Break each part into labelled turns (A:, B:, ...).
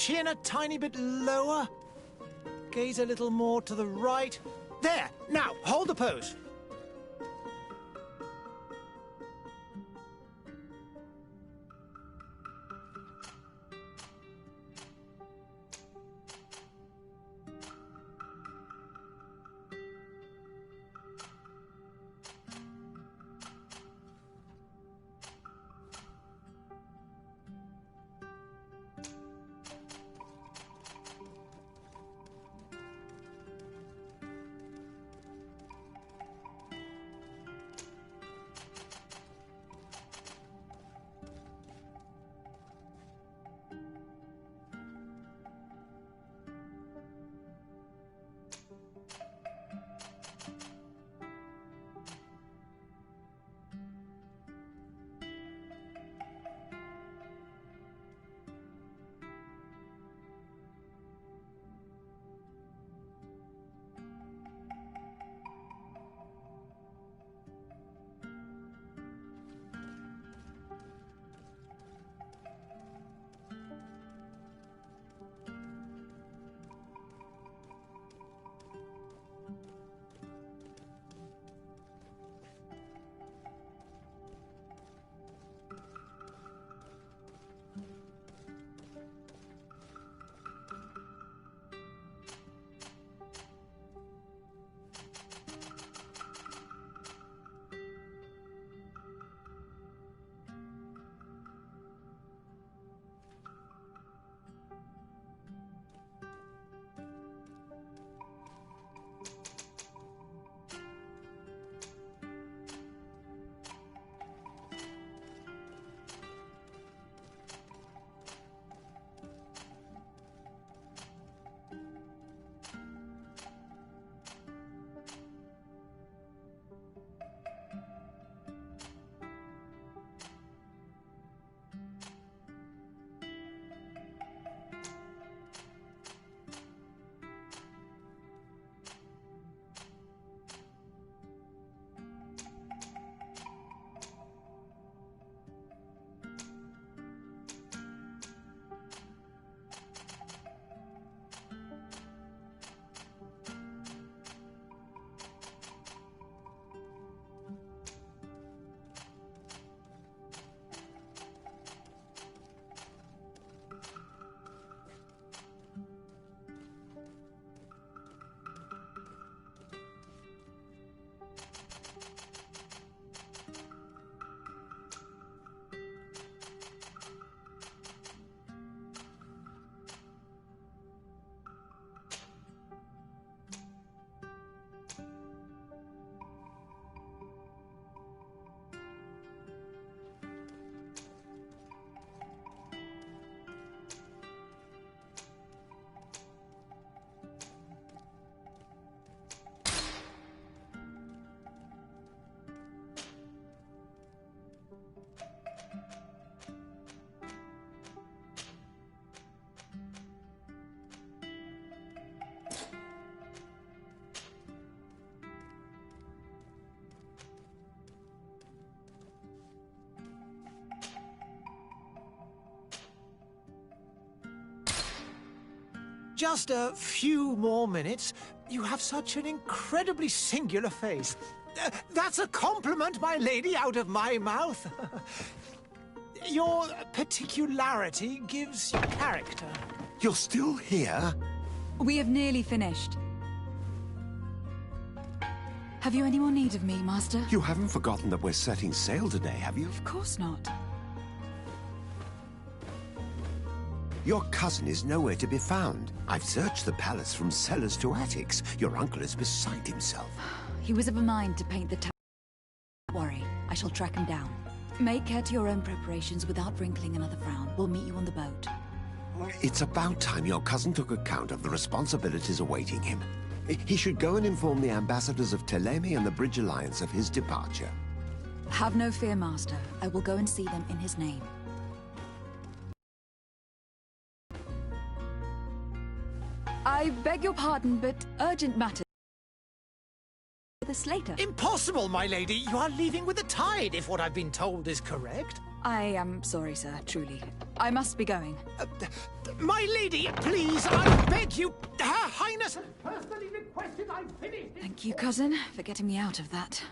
A: chin a tiny bit lower. Gaze a little more to the right. There! Now, hold the pose. Just a few more minutes. You have such an incredibly singular face. That's a compliment, my lady, out of my mouth. Your particularity gives you character.
B: You're still here?
C: We have nearly finished. Have you any more need of me, Master?
B: You haven't forgotten that we're setting sail today, have you?
C: Of course not.
B: Your cousin is nowhere to be found. I've searched the palace from cellars to attics. Your uncle is beside himself.
C: He was of a mind to paint the town. Don't worry, I shall track him down. Make care to your own preparations without wrinkling another frown. We'll meet you on the boat.
B: It's about time your cousin took account of the responsibilities awaiting him. He should go and inform the ambassadors of Telemi and the Bridge Alliance of his departure.
C: Have no fear, Master. I will go and see them in his name. I beg your pardon, but urgent matters. This later.
A: Impossible, my lady! You are leaving with the tide, if what I've been told is correct.
C: I am sorry, sir, truly. I must be going.
A: My lady, please, I beg you. Her Highness has personally requested I finish this.
C: Thank you, cousin, for getting me out of that.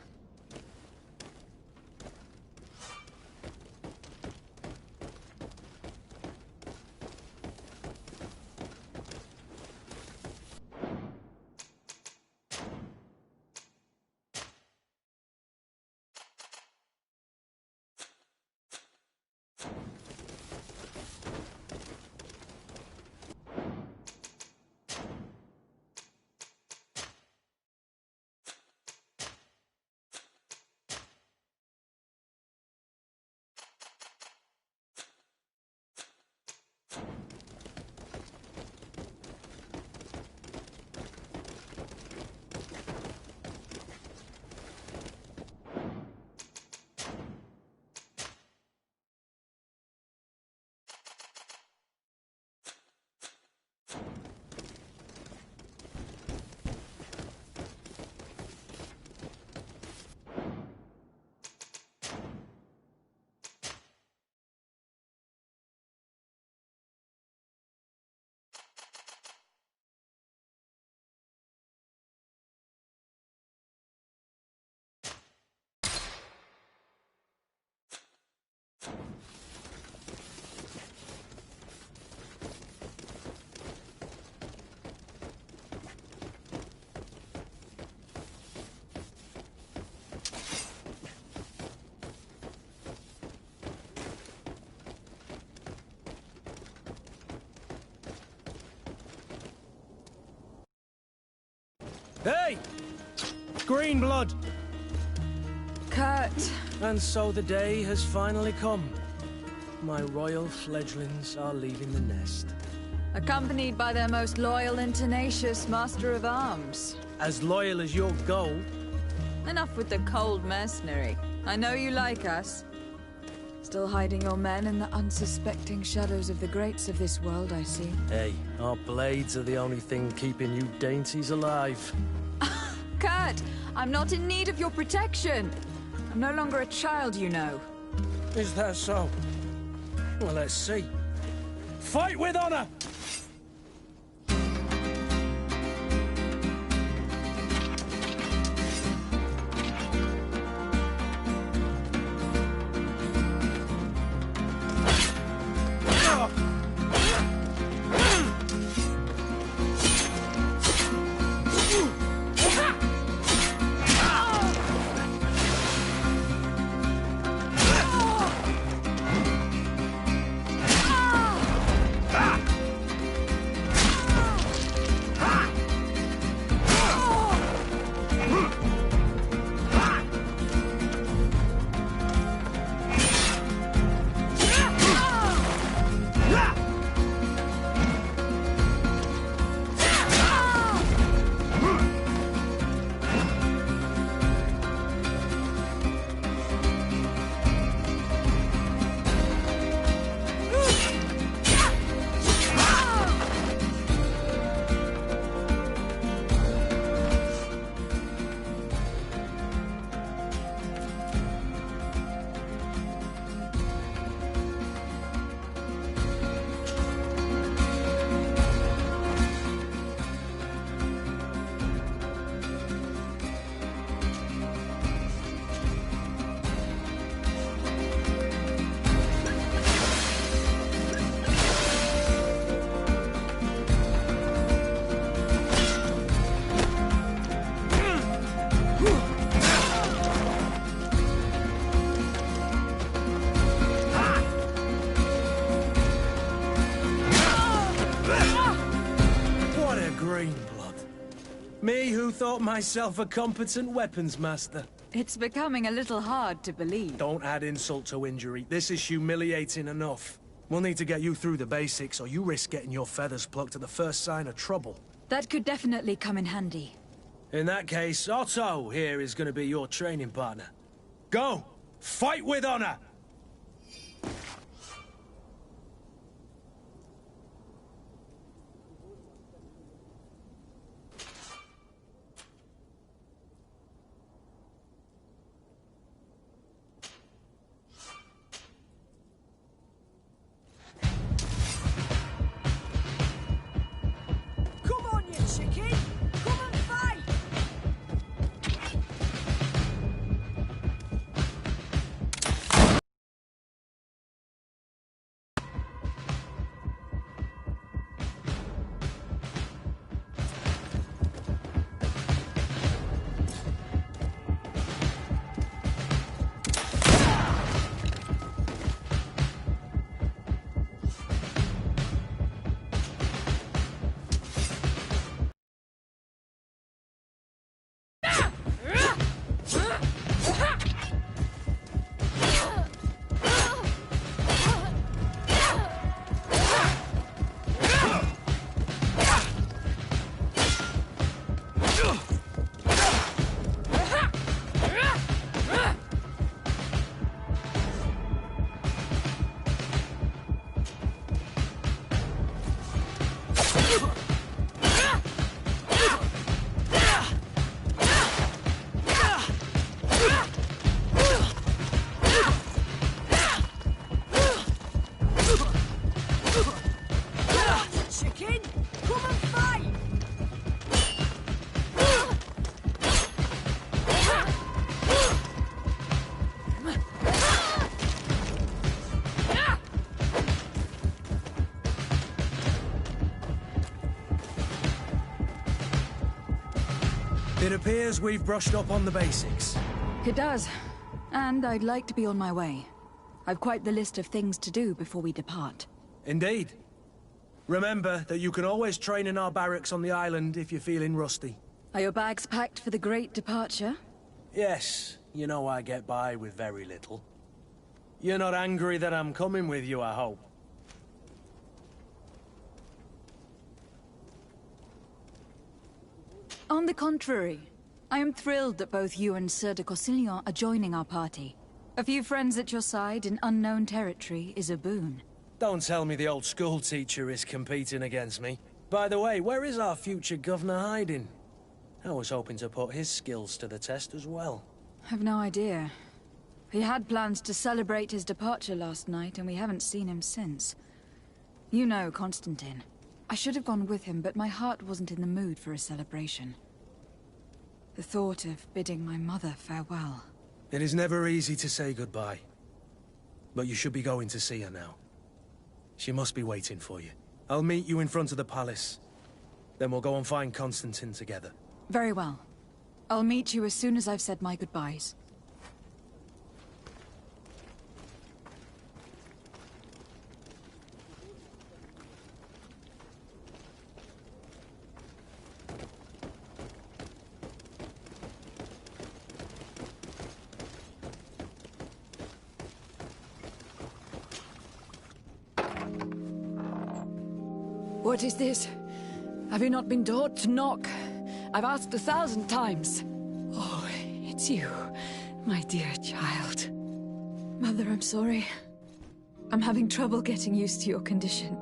D: Hey! Green blood!
C: Kurt!
D: And so the day has finally come. My royal fledglings are leaving the nest.
C: Accompanied by their most loyal and tenacious master of arms.
D: As loyal as your gold.
C: Enough with the cold mercenary. I know you like us. Still hiding your men in the unsuspecting shadows of the greats of this world, I see.
D: Hey, our blades are the only thing keeping you dainties alive.
C: Kurt! I'm not in need of your protection! I'm no longer a child, you know.
D: Is that so? Well, let's see. Fight with honor! Me who thought myself a competent weapons master.
C: It's becoming a little hard to believe.
D: Don't add insult to injury. This is humiliating enough. We'll need to get you through the basics, or you risk getting your feathers plucked at the first sign of trouble.
C: That could definitely come in handy.
D: In that case, Otto here is going to be your training partner. Go! Fight with honor!
C: Chicken, come and fight! Chicken, come and fight!
D: It appears we've brushed up on the basics.
C: It does. And I'd like to be on my way. I've quite the list of things to do before we depart.
D: Indeed. Remember that you can always train in our barracks on the island if you're feeling rusty.
C: Are your bags packed for the great departure?
D: Yes, you know I get by with very little. You're not angry that I'm coming with you, I hope.
C: On the contrary, I am thrilled that both you and Sir de Cossillon are joining our party. A few friends at your side in unknown territory is a boon.
D: Don't tell me the old school teacher is competing against me. By the way, where is our future governor hiding? I was hoping to put his skills to the test as well.
C: I've no idea. He had plans to celebrate his departure last night, and we haven't seen him since. You know Constantine. I should have gone with him, but my heart wasn't in the mood for a celebration. The thought of bidding my mother farewell.
D: It is never easy to say goodbye. But you should be going to see her now. She must be waiting for you. I'll meet you in front of the palace. Then we'll go and find Constantine together.
C: Very well. I'll meet you as soon as I've said my goodbyes.
E: What is this? Have you not been taught to knock? I've asked 1,000 times. Oh, it's you, my dear child.
C: Mother, I'm sorry. I'm having trouble getting used to your condition.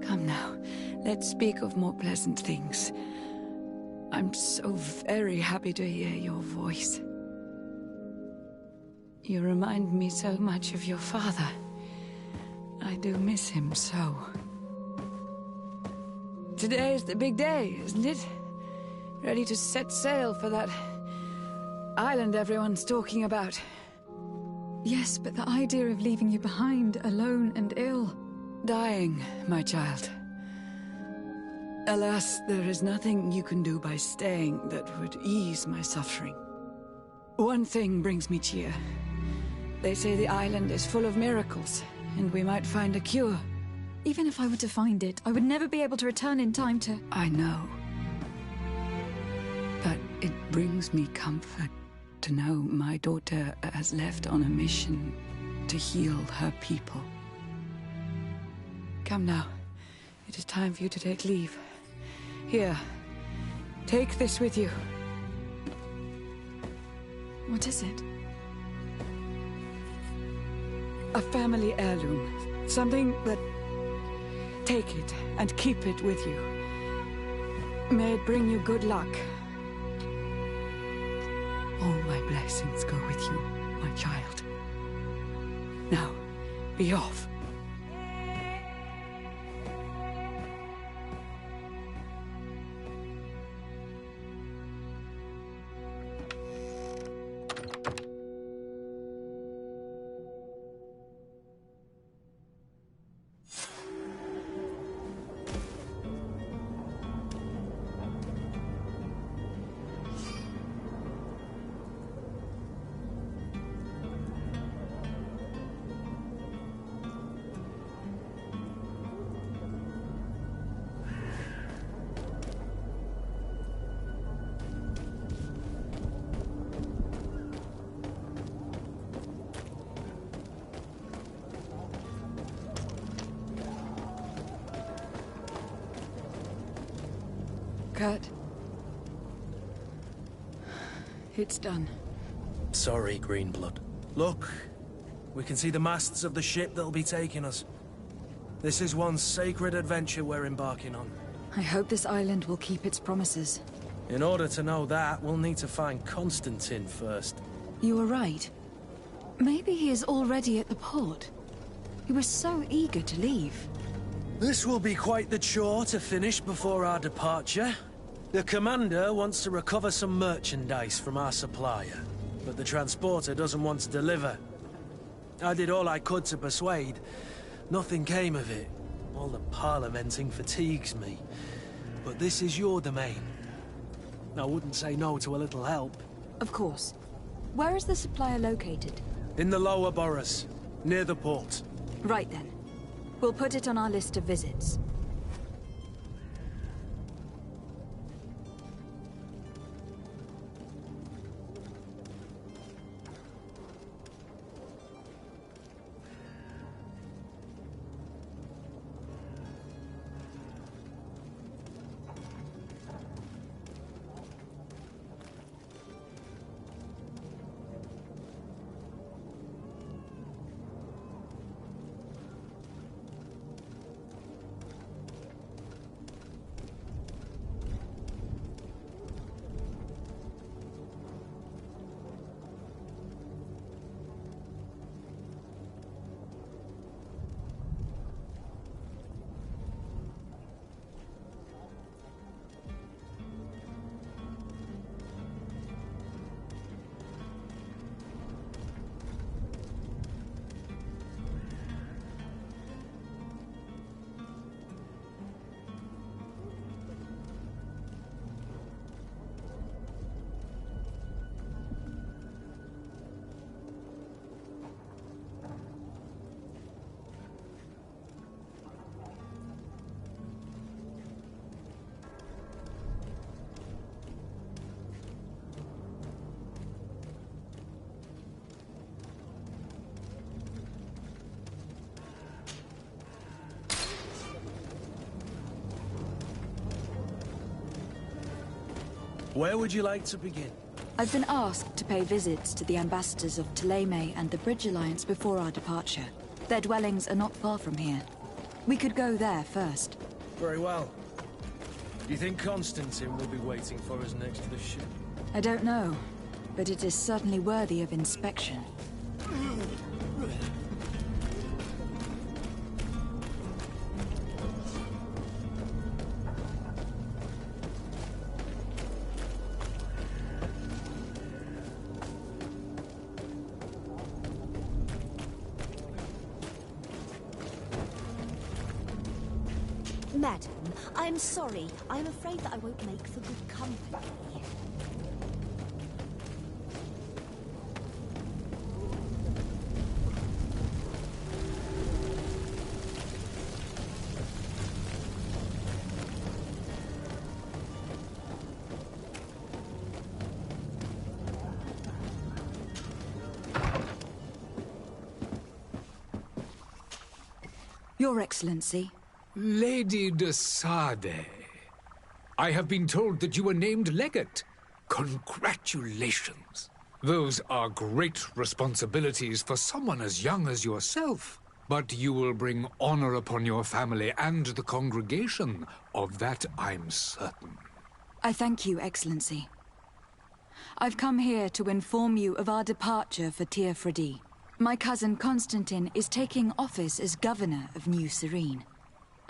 E: Come now, let's speak of more pleasant things. I'm so very happy to hear your voice. You remind me so much of your father. I do miss him so. Today is the big day, isn't it? Ready to set sail for that island everyone's talking about.
C: Yes, but the idea of leaving you behind, alone and ill...
E: Dying, my child. Alas, there is nothing you can do by staying that would ease my suffering. One thing brings me cheer. They say the island is full of miracles, and we might find a cure.
C: Even if I were to find it, I would never be able to return in time to...
E: I know. But it brings me comfort to know my daughter has left on a mission to heal her people. Come now. It is time for you to take leave. Here, take this with you.
C: What is it?
E: A family heirloom. Something that... Take it and keep it with you. May it bring you good luck. All my blessings go with you, my child. Now, be off. Kurt. It's done.
D: Sorry, Greenblood. Look, we can see the masts of the ship that'll be taking us. This is one sacred adventure we're embarking on.
C: I hope this island will keep its promises.
D: In order to know that, we'll need to find Constantine first.
C: You were right. Maybe he is already at the port. He was so eager to leave.
D: This will be quite the chore to finish before our departure. The commander wants to recover some merchandise from our supplier, but the transporter doesn't want to deliver. I did all I could to persuade. Nothing came of it. All the parliamenting fatigues me. But this is your domain. I wouldn't say no to a little help.
C: Of course. Where is the supplier located?
D: In the lower boroughs, near the port.
C: Right then. We'll put it on our list of visits.
D: Where would you like to begin?
C: I've been asked to pay visits to the ambassadors of Thélème and the Bridge Alliance before our departure. Their dwellings are not far from here. We could go there first.
D: Very well. Do you think Constantine will be waiting for us next to the ship?
C: I don't know, but it is certainly worthy of inspection.
F: Madam, I'm sorry. I'm afraid that I won't make for good company.
C: Your Excellency.
G: Lady de Sade, I have been told that you were named legate. Congratulations. Those are great responsibilities for someone as young as yourself. But you will bring honor upon your family and the congregation. Of that I'm certain.
C: I thank you, Excellency. I've come here to inform you of our departure for Tir Freddy. My cousin Constantine is taking office as governor of New Serene,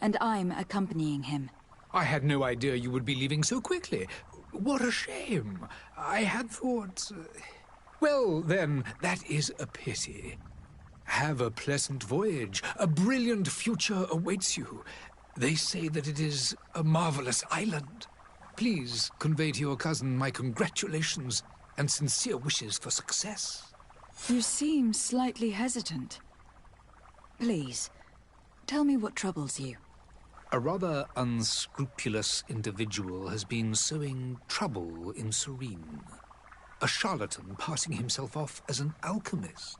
C: and I'm accompanying him.
G: I had no idea you would be leaving so quickly. What a shame. I had thought... Well, then, that is a pity. Have a pleasant voyage. A brilliant future awaits you. They say that it is a marvelous island. Please convey to your cousin my congratulations and sincere wishes for success.
C: You seem slightly hesitant. Please, tell me what troubles you.
G: A rather unscrupulous individual has been sowing trouble in Serene. A charlatan passing himself off as an alchemist.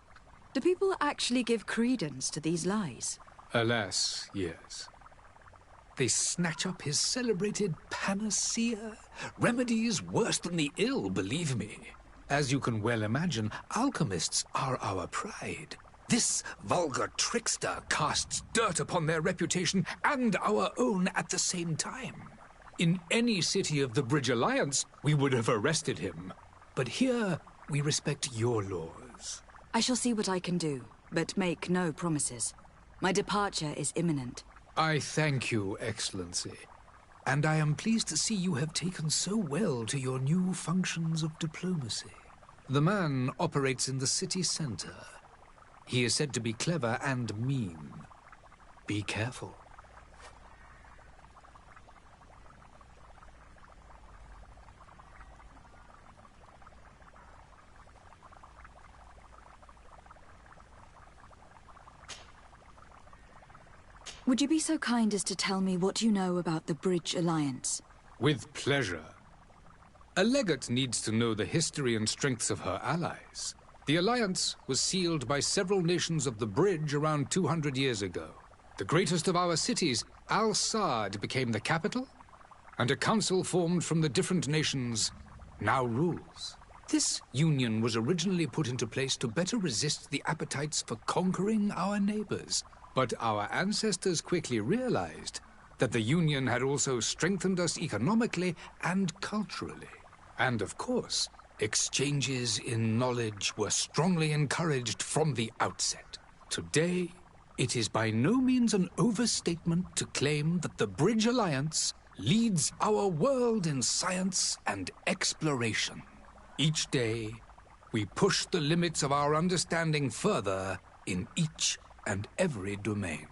C: Do people actually give credence to these lies?
G: Alas, yes. They snatch up his celebrated panacea. Remedies worse than the ill, believe me. As you can well imagine, alchemists are our pride. This vulgar trickster casts dirt upon their reputation and our own at the same time. In any city of the Bridge Alliance, we would have arrested him. But here, we respect your laws.
C: I shall see what I can do, but make no promises. My departure is imminent.
G: I thank you, Excellency. And I am pleased to see you have taken so well to your new functions of diplomacy. The man operates in the city center. He is said to be clever and mean. Be careful.
C: Would you be so kind as to tell me what you know about the Bridge Alliance?
G: With pleasure. A legate needs to know the history and strengths of her allies. The alliance was sealed by several nations of the Bridge around 200 years ago. The greatest of our cities, Al-Saad, became the capital, and a council formed from the different nations now rules. This union was originally put into place to better resist the appetites for conquering our neighbors. But our ancestors quickly realized that the Union had also strengthened us economically and culturally. And of course, exchanges in knowledge were strongly encouraged from the outset. Today, it is by no means an overstatement to claim that the Bridge Alliance leads our world in science and exploration. Each day, we push the limits of our understanding further in each and every domain.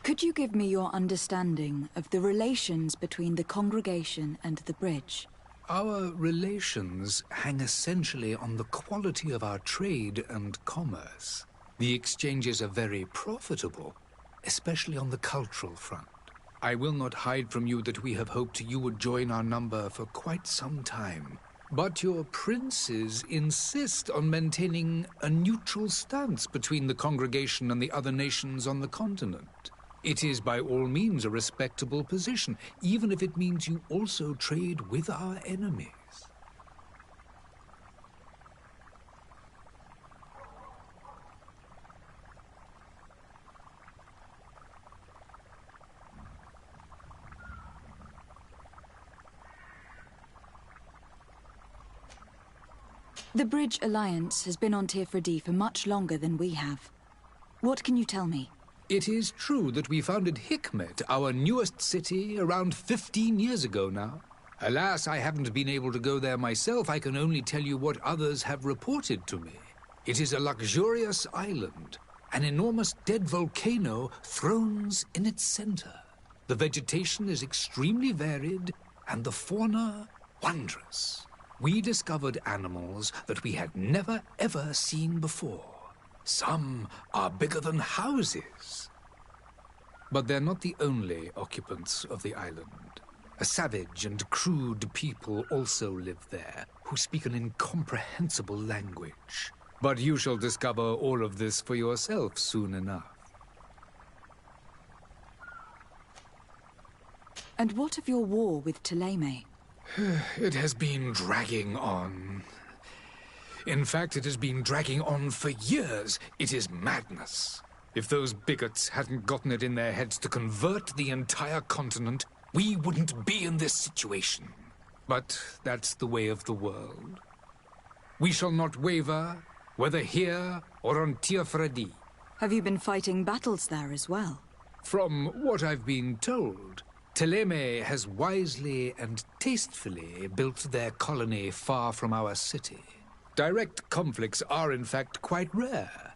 C: Could you give me your understanding of the relations between the congregation and the Bridge?
G: Our relations hang essentially on the quality of our trade and commerce. The exchanges are very profitable, especially on the cultural front. I will not hide from you that we have hoped you would join our number for quite some time. But your princes insist on maintaining a neutral stance between the congregation and the other nations on the continent. It is by all means a respectable position, even if it means you also trade with our enemies.
C: The Bridge Alliance has been on Tifredi for much longer than we have. What can you tell me?
G: It is true that we founded Hikmet, our newest city, around 15 years ago now. Alas, I haven't been able to go there myself. I can only tell you what others have reported to me. It is a luxurious island. An enormous dead volcano thrones in its center. The vegetation is extremely varied, and the fauna wondrous. We discovered animals that we had never, ever seen before. Some are bigger than houses. But they're not the only occupants of the island. A savage and crude people also live there, who speak an incomprehensible language. But you shall discover all of this for yourself soon enough.
C: And what of your war with Thélème?
G: It has been dragging on. In fact, it has been dragging on for years. It is madness. If those bigots hadn't gotten it in their heads to convert the entire continent, we wouldn't be in this situation. But that's the way of the world. We shall not waver, whether here or on Tifredi.
C: Have you been fighting battles there as well?
G: From what I've been told, Thélème has wisely and tastefully built their colony far from our city. Direct conflicts are, in fact, quite rare.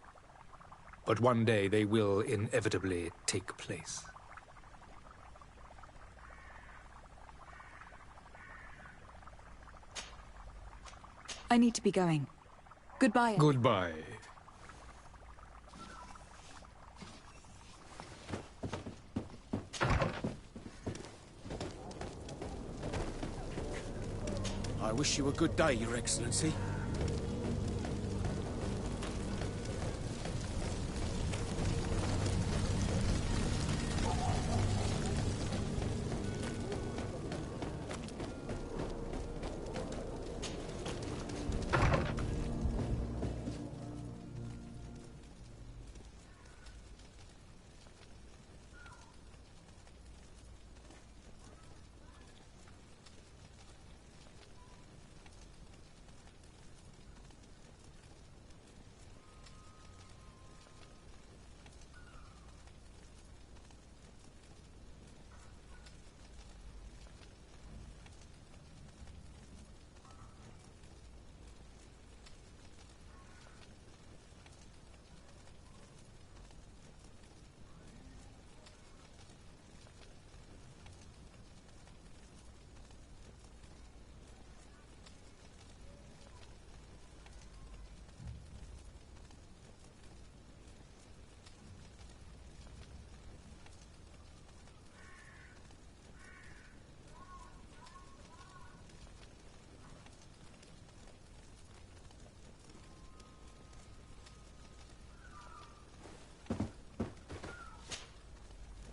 G: But one day they will inevitably take place.
C: I need to be going. Goodbye.
G: Goodbye.
H: I wish you a good day, Your Excellency.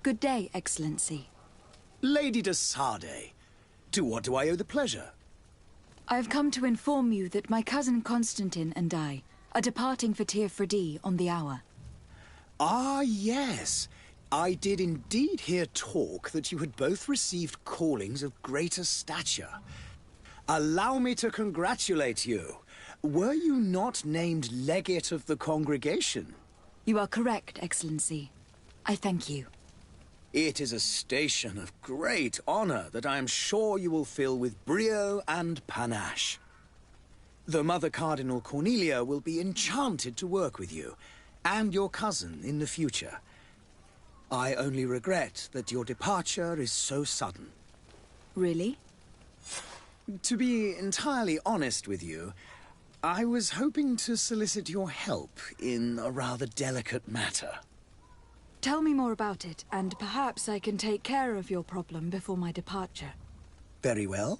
C: Good day, Excellency.
I: Lady de Sardet, to what do I owe the pleasure?
C: I have come to inform you that my cousin Constantine and I are departing for Tir Freddy on the hour.
I: Ah, yes. I did indeed hear talk that you had both received callings of greater stature. Allow me to congratulate you. Were you not named legate of the congregation?
C: You are correct, Excellency. I thank you.
I: It is a station of great honor that I am sure you will fill with brio and panache. The Mother Cardinal Cornelia will be enchanted to work with you, and your cousin in the future. I only regret that your departure is so sudden.
C: Really?
I: To be entirely honest with you, I was hoping to solicit your help in a rather delicate matter.
C: Tell me more about it, and perhaps I can take care of your problem before my departure.
I: Very well.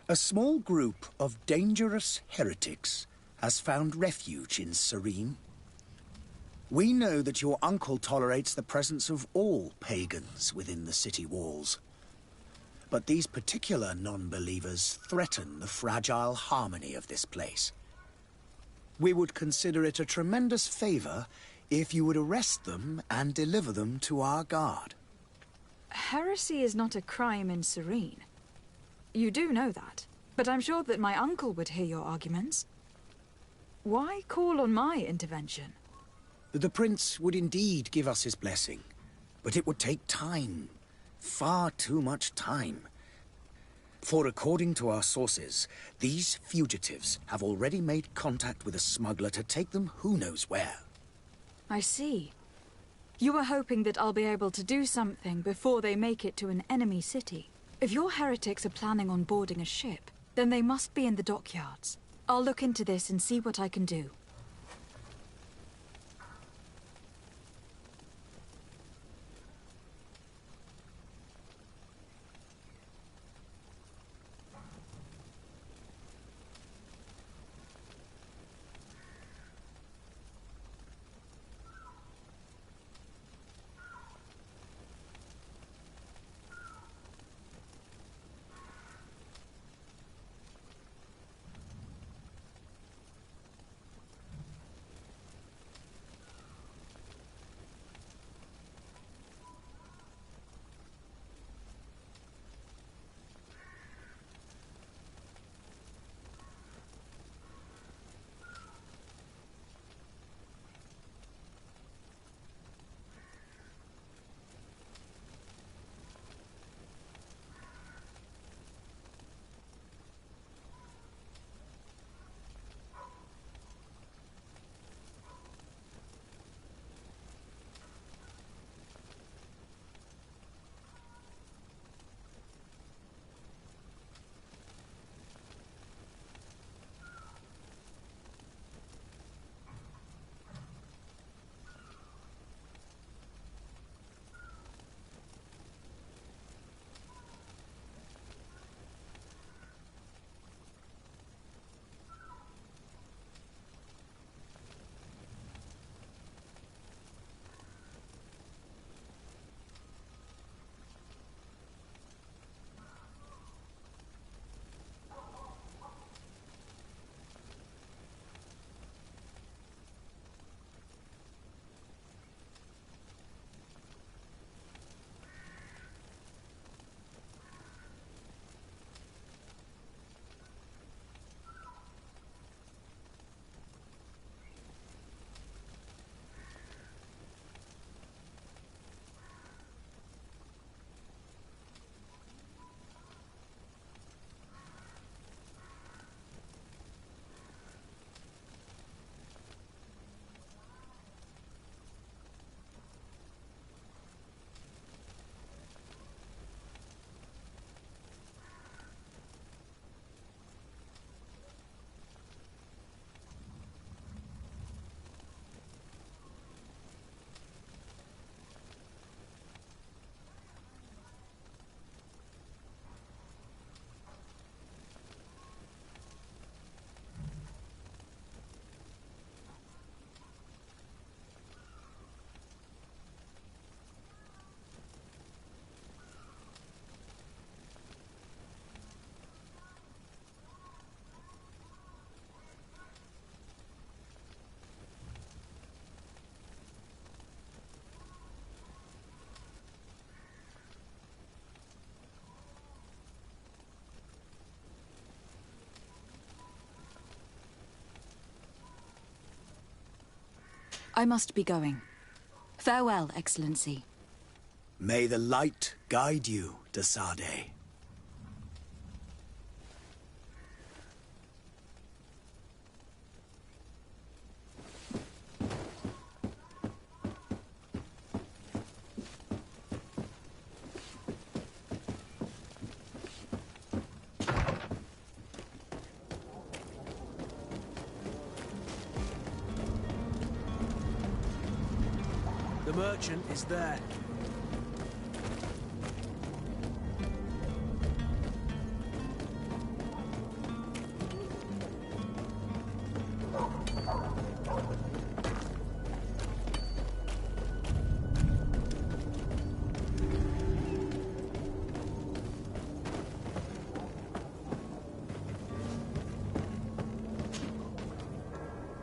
I: A small group of dangerous heretics has found refuge in Serene. We know that your uncle tolerates the presence of all pagans within the city walls. But these particular non-believers threaten the fragile harmony of this place. We would consider it a tremendous favor if you would arrest them and deliver them to our guard.
C: Heresy is not a crime in Serene. You do know that, but I'm sure that my uncle would hear your arguments. Why call on my intervention?
I: The prince would indeed give us his blessing, but it would take time. Far too much time. For according to our sources, these fugitives have already made contact with a smuggler to take them who knows where.
C: I see. You were hoping that I'll be able to do something before they make it to an enemy city. If your heretics are planning on boarding a ship, then they must be in the dockyards. I'll look into this and see what I can do. I must be going. Farewell, Excellency.
I: May the light guide you, de Sade.
D: The merchant is there.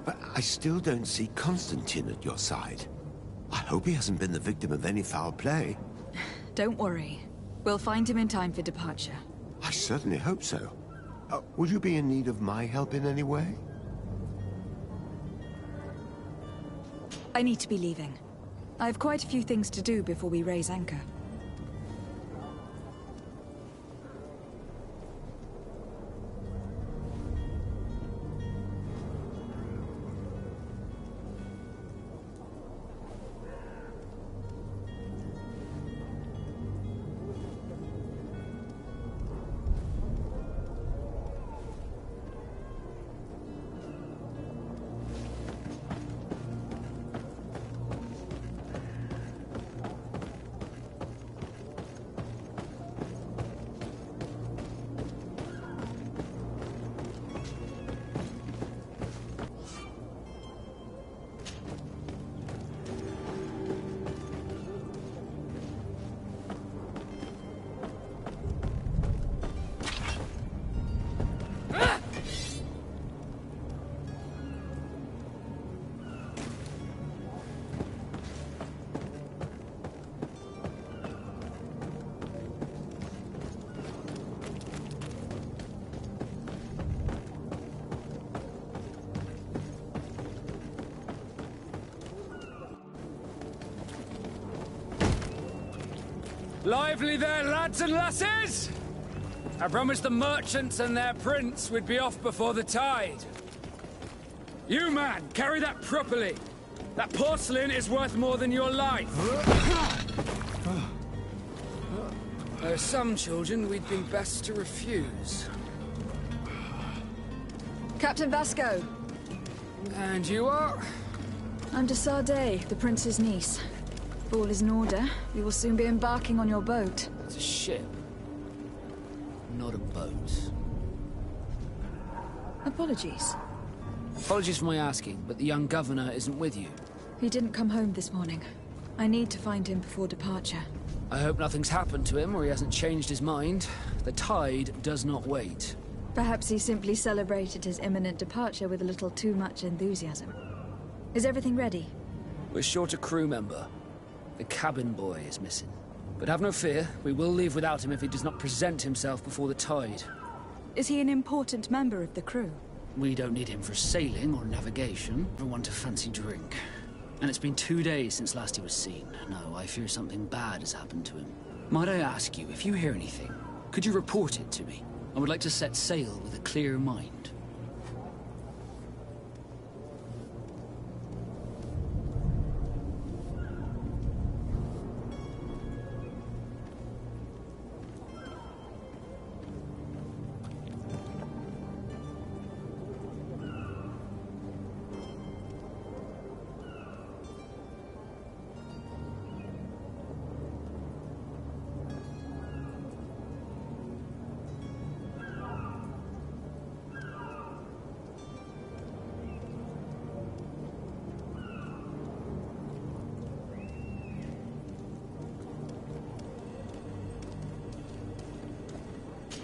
B: But I still don't see Constantine at your side. I hope he hasn't been the victim of any foul play.
C: Don't worry. We'll find him in time for departure.
B: I certainly hope so. Would you be in need of my help in any way?
C: I need to be leaving. I have quite a few things to do before we raise anchor.
J: Lively there, lads and lasses! I promised the merchants and their prince we'd be off before the tide. You, man, carry that properly. That porcelain is worth more than your life. There are some children we'd be best to refuse.
C: Captain Vasco!
J: And you are?
C: I'm de Sade, the prince's niece. If all is in order, we will soon be embarking on your boat.
J: It's a ship, not a boat.
C: Apologies.
J: Apologies for my asking, but the young governor isn't with you.
C: He didn't come home this morning. I need to find him before departure.
J: I hope nothing's happened to him or he hasn't changed his mind. The tide does not wait.
C: Perhaps he simply celebrated his imminent departure with a little too much enthusiasm. Is everything ready?
J: We're short a crew member. The cabin boy is missing. But have no fear, we will leave without him if he does not present himself before the tide.
C: Is he an important member of the crew?
J: We don't need him for sailing or navigation, or one to fancy drink. And it's been 2 days since last he was seen. No, I fear something bad has happened to him. Might I ask you, if you hear anything, could you report it to me? I would like to set sail with a clear mind.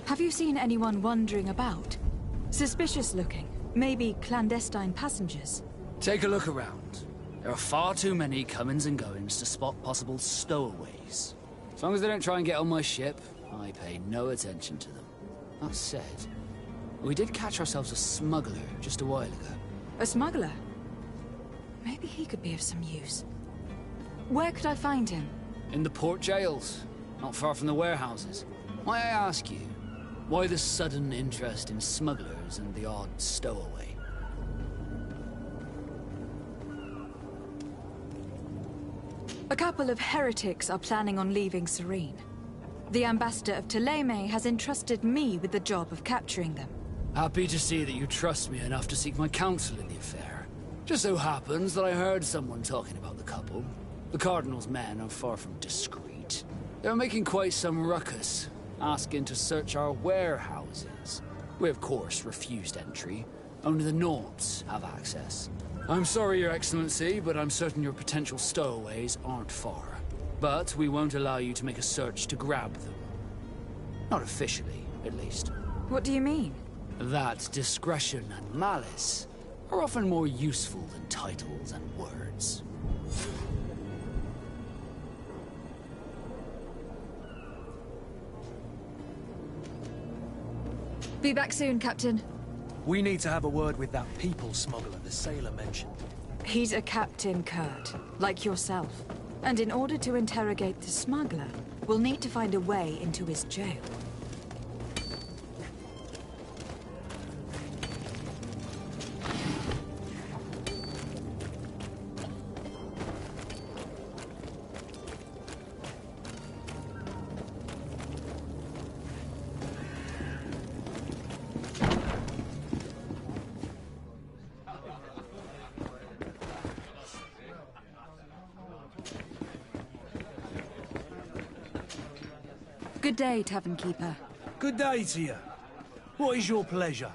C: Have you seen anyone wandering about? Suspicious looking. Maybe clandestine passengers.
J: Take a look around. There are far too many comings and goings to spot possible stowaways. As long as they don't try and get on my ship, I pay no attention to them. That said, we did catch ourselves a smuggler just a while ago.
C: A smuggler? Maybe he could be of some use. Where could I find him?
J: In the port jails, not far from the warehouses. Might I ask you, why the sudden interest in smugglers and the odd stowaway?
C: A couple of heretics are planning on leaving Serene. The ambassador of Thélème has entrusted me with the job of capturing them.
J: Happy to see that you trust me enough to seek my counsel in the affair. Just so happens that I heard someone talking about the couple. The Cardinal's men are far from discreet. They're making quite some ruckus, asking to search our warehouses. We of course refused entry. Only the Nords have access. I'm sorry, Your Excellency, but I'm certain your potential stowaways aren't far. But we won't allow you to make a search to grab them. Not officially, at least.
C: What do you mean?
J: That discretion and malice are often more useful than titles and words.
C: Be back soon, Captain.
D: We need to have a word with that people smuggler the sailor mentioned.
C: He's a Captain Kurt, like yourself. And in order to interrogate the smuggler, we'll need to find a way into his jail. Good day, Tavern Keeper.
D: Good day to you. What is your pleasure?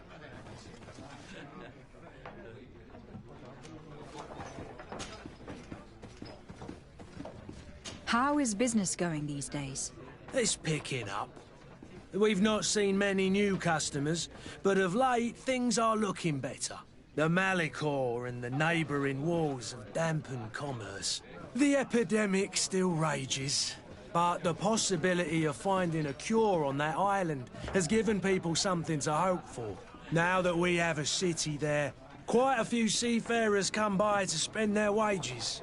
C: How is business going these days?
D: It's picking up. We've not seen many new customers, but of late things are looking better. The Malicor and the neighbouring wars have dampened commerce. The epidemic still rages. But the possibility of finding a cure on that island has given people something to hope for. Now that we have a city there, quite a few seafarers come by to spend their wages.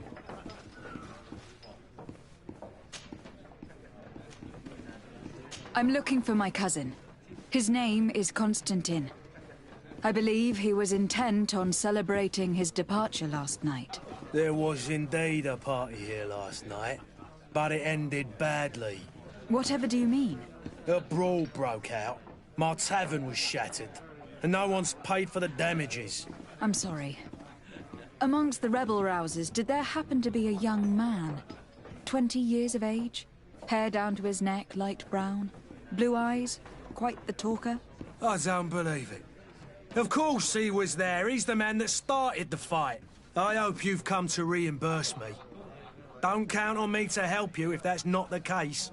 C: I'm looking for my cousin. His name is Constantine. I believe he was intent on celebrating his departure last night.
D: There was indeed a party here last night. But it ended badly.
C: Whatever do you mean?
D: A brawl broke out. My tavern was shattered. And no one's paid for the damages.
C: I'm sorry. Amongst the rebel rousers, did there happen to be a young man? 20 years of age? Hair down to his neck, light brown? Blue eyes? Quite the talker?
D: I don't believe it. Of course he was there. He's the man that started the fight. I hope you've come to reimburse me. Don't count on me to help you if that's not the case.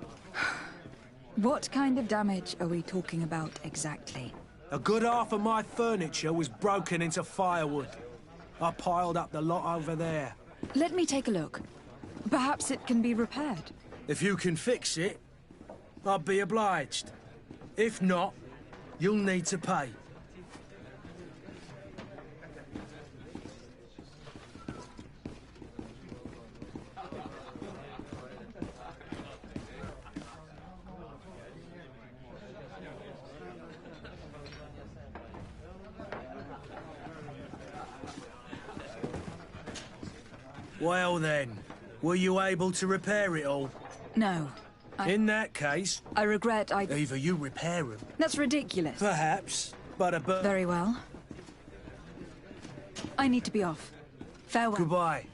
C: What kind of damage are we talking about exactly?
D: A good half of my furniture was broken into firewood. I piled up the lot over there.
C: Let me take a look. Perhaps it can be repaired.
D: If you can fix it, I'd be obliged. If not, you'll need to pay. Well then, were you able to repair it all?
C: No.
D: In that case...
C: I regret
D: Either you repair them...
C: That's ridiculous.
D: Perhaps, but
C: Very well. I need to be off. Farewell.
D: Goodbye.